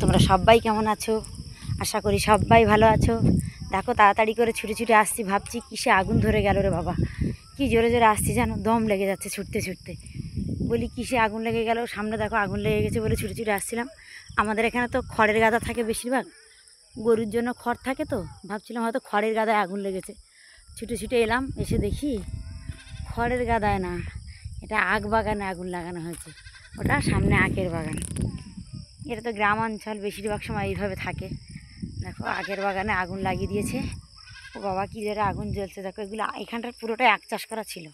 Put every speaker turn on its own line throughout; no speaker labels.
তোমরা সবাই কেমন আছো? আশা করি সবাই ভালো আছো। দেখো তাড়াতাড়ি করে ছুটে ছুটে আসছি, ভাবছি কিসে আগুন ধরে গেল রে বাবা, কি জোরে জোরে আসছি জানো, দম লেগে যাচ্ছে ছুটতে ছুটতে। বলি কিসে আগুন লেগে গেল, সামনে দেখো আগুন লেগে গেছে বলে ছুটে ছুটে আসছিলাম। আমাদের এখানে তো খড়ের গাদা থাকে বেশিরভাগ, গরুর জন্য খড় থাকে, তো ভাবছিলাম হয়তো খড়ের গাদায় আগুন লেগেছে। ছুটে ছুটে এলাম, এসে দেখি খড়ের গাদায় না, এটা আখ বাগানে আগুন লাগানো হয়েছে। ওটা সামনে আখের বাগান। এটা তো গ্রাম অঞ্চল, বেশিরভাগ সময় এইভাবে থাকে। দেখো আখের বাগানে আগুন লাগিয়ে দিয়েছে। ও বাবা কী জোরে আগুন জ্বলছে দেখো। এগুলো এখানটার পুরোটাই আখ চাষ করা ছিল।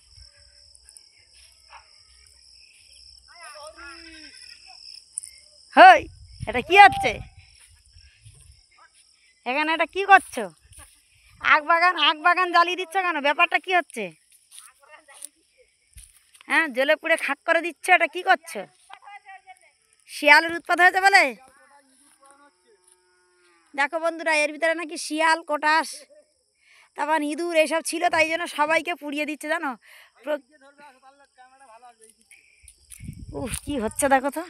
হেই, এটা কি হচ্ছে এখানে? এটা কি করছো? আখ বাগান জ্বালিয়ে দিচ্ছ কেন? ব্যাপারটা কি হচ্ছে? হ্যাঁ, জ্বলে পুড়ে খাক করে দিচ্ছ, এটা কি করছো? শিয়ালের উৎপাত হয়েছে বলে? দেখো বন্ধুরা, এর ভিতরে নাকি শিয়াল, কোটাস, তারপর ইঁদুর এসব ছিল, তাই জন্য সবাইকে পুড়িয়ে দিচ্ছে জানো। উফ, কি হচ্ছে দেখো তো,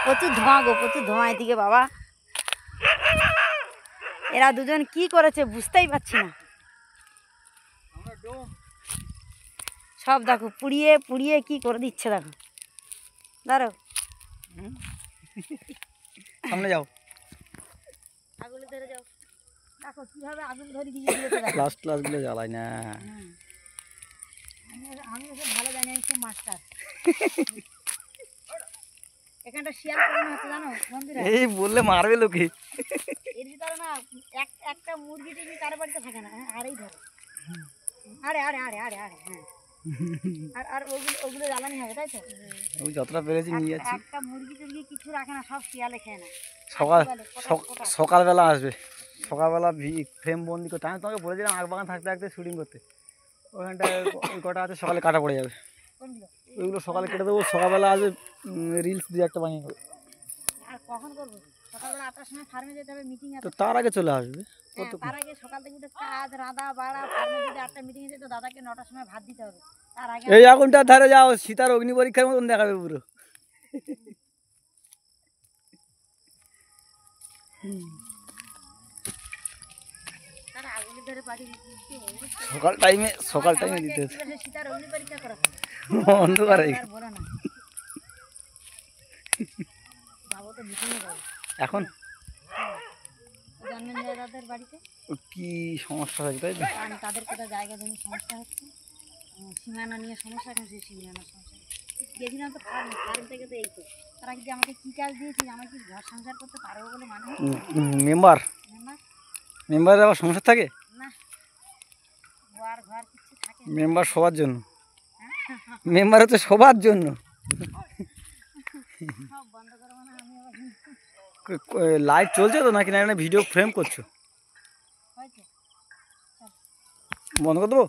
প্রচুর ধোঁয়া গো, প্রচুর ধোঁয়া এদিকে বাবা। এরা দুজন কি করেছে বুঝতেই পারছি না। সব দেখো পুড়িয়ে পুড়িয়ে কি করে দিচ্ছে দেখো। ধরো
সামনে যাও,
আগুন ধরে যাও। দেখো কিভাবে আগুন ধরে দিয়ে দিয়েছে।
ক্লাস গুলো জ্বালাই না।
আমি ওকে ভালো জানি, আমি খুব মাস্টার। এখানটা শিয়াল কেমন হচ্ছে জানো বন্ধুরা?
এই বললে মারবে লোকে।
এর ভিতরে না একটা মুরগি টিরগি কারো বাড়িতে থাকে না, আরেই ধরে। আরে আরে আরে আরে আরে হ্যাঁ। আর আর ওগুলো জ্বালানি হবে, তাই তো?
আমি যতটা পেরেছি নিয়ে যাচ্ছি।
একটা মুরগি টুরগি কিছু রাখে না, সব শিয়ালে খেয়ে না।
সকালবেলা আসবে, সকালবেলা ফ্রেম বন্দি করতে। আমি তোমাকে বলেছিলাম আখ বাগান থাকতে থাকতে শুটিং করতে। ওইখানটায় ওই কটা আছে, সকালে কাটা পড়ে যাবে। ওইগুলো সকালে কেটে দেবো, সকালবেলা আসবে, রিলস দিয়ে একটা বানিয়ে দেবো।
আর কখন করবো? সকালবেলা 8টার সময় ফার্মে যেতে হবে, মিটিং আছে।
তো তার আগে চলে আসবে।
তার আগে সকাল থেকে উঠে কাজ রাধা বাড়া, ফার্মে যদি 8টা মিটিং যেত, দাদাকে 9টার সময় ভাত দিতে হবে। তার আগে
এই আগুনটার ধারে যাও, সীতার অগ্নি পরীক্ষার মতন দেখাবে পুরো। সকাল টাইমে দিতে হচ্ছে।
সীতার অগ্নি পরীক্ষা করা
অন্ধকারে এখন
জন্মেন্দ্রদাদের বাড়িতে
কি সমস্যা হয়েছে তাই তো?
তাদের কোথাও জায়গা জমি সমস্যা হচ্ছে, সীমানা নিয়ে সমস্যা। এখন সেই সীমানার সমস্যা গেছিলাম তো ফার্ম থেকে, তো এই তো তারা কি আমাকে কি কাজ দিয়েছি, আমার কি ঘর সংসার করতে পারবো বলে মানে
মেম্বারের আবার সমস্যা থাকে
না? ঘর কিছু থাকে
মেম্বার সবার জন্য, মেম্বার হচ্ছে সবার জন্য।
সব বন্ধ করবো না আমি আবার।
লাইভ চলছে তো নাকি, না ভিডিও ফ্রেম করছো? বন্ধ করে দেবো।